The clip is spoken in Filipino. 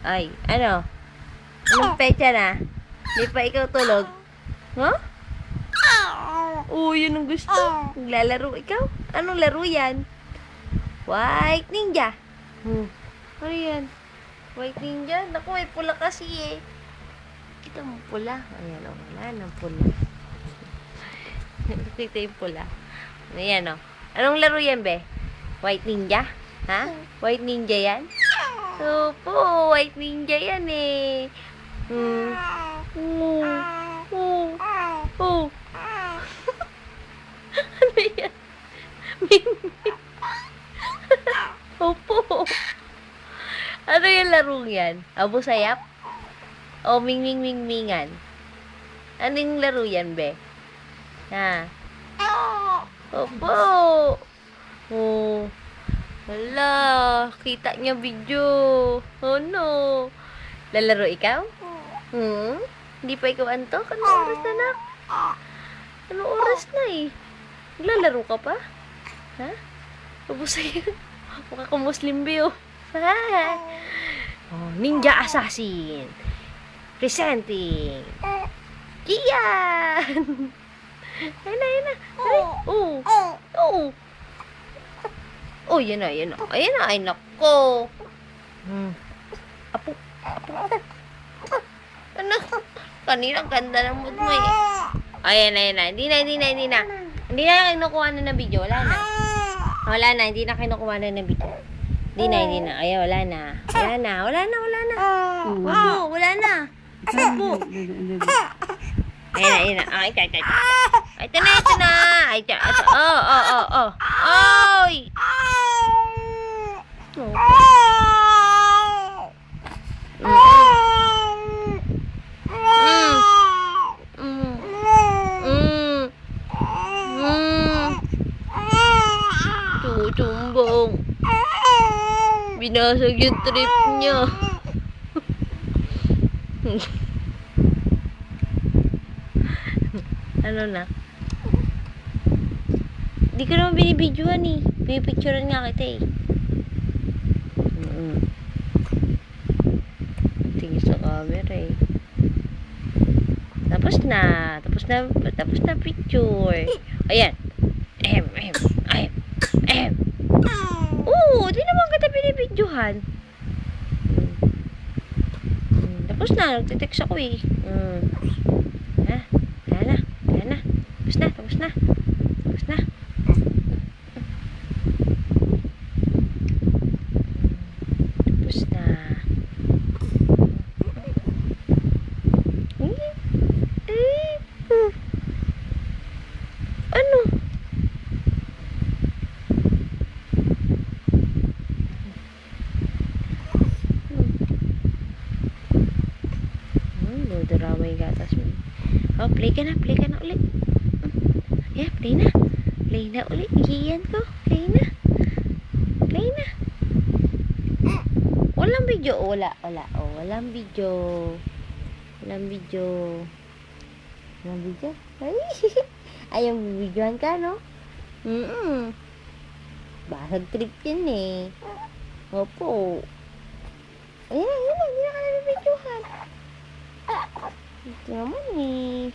Ay, ano? Anong pecha na? Di pa ikaw tulog? Huh? Yun ang gusto. Naglalaro ikaw? Anong laro yan? White Ninja. Ano yan? White Ninja? Naku, may pula kasi eh. Kita mo pula? Ayan o, wala nang pula. Kita yung pula. Ayan o. Anong laro yan, be? White Ninja? Ha? White Ninja yan? Opo, White Ninja yan eh. Ano yan? Mingming. Opo. Ano yung larong yan? Abo sayap? O mingming-mingmingan? Anong laro yan, be? Ha? Opo. Oh. Hala, kita niya video. Oh no. Lalaro ikaw? Hindi pa ikaw antok? Anong oras na, nak? Anong oras na eh? Naglalaro ka pa? Ha? Abo sa'yo. Mukha ka Muslim, be, oh. Ninja Assassin. Presenting. Kian! Ayun na, ayun na. Yan na, yan na. Ayun na, ay nako. Apo. Ano? Kanina, ganda ng mood mo eh. Ayan na. Hindi na. Hindi na kinukuha na ng video. Wala na. Hindi na kinukuha na ng video. Hindi na. Ayan, wala na. Wow, wala na. Apo. Ayun na. Ay, ito na. Ay, ito. Oy! Tutumbong. Binasag yung trip niya. Ano na? Di ko naman binibidyohan eh. Pinipicturean nga kita eh. Tingin sa camera eh. Tapos na picture. Ayan. Di naman kita binibidyohan. Tapos na, nagtitext ako eh. Wala na. Tapos na. Ano? Drama yung gatas mo. Play ka na ulit. Yeah, play na ulit. Iyan ko. Play na. Walang video. Wala. Walang video. Ay, ayaw bibidyohan ka, no? Basag trip yun eh. Opo. Ayan, hindi na ka na bibidyohan. Ito naman eh.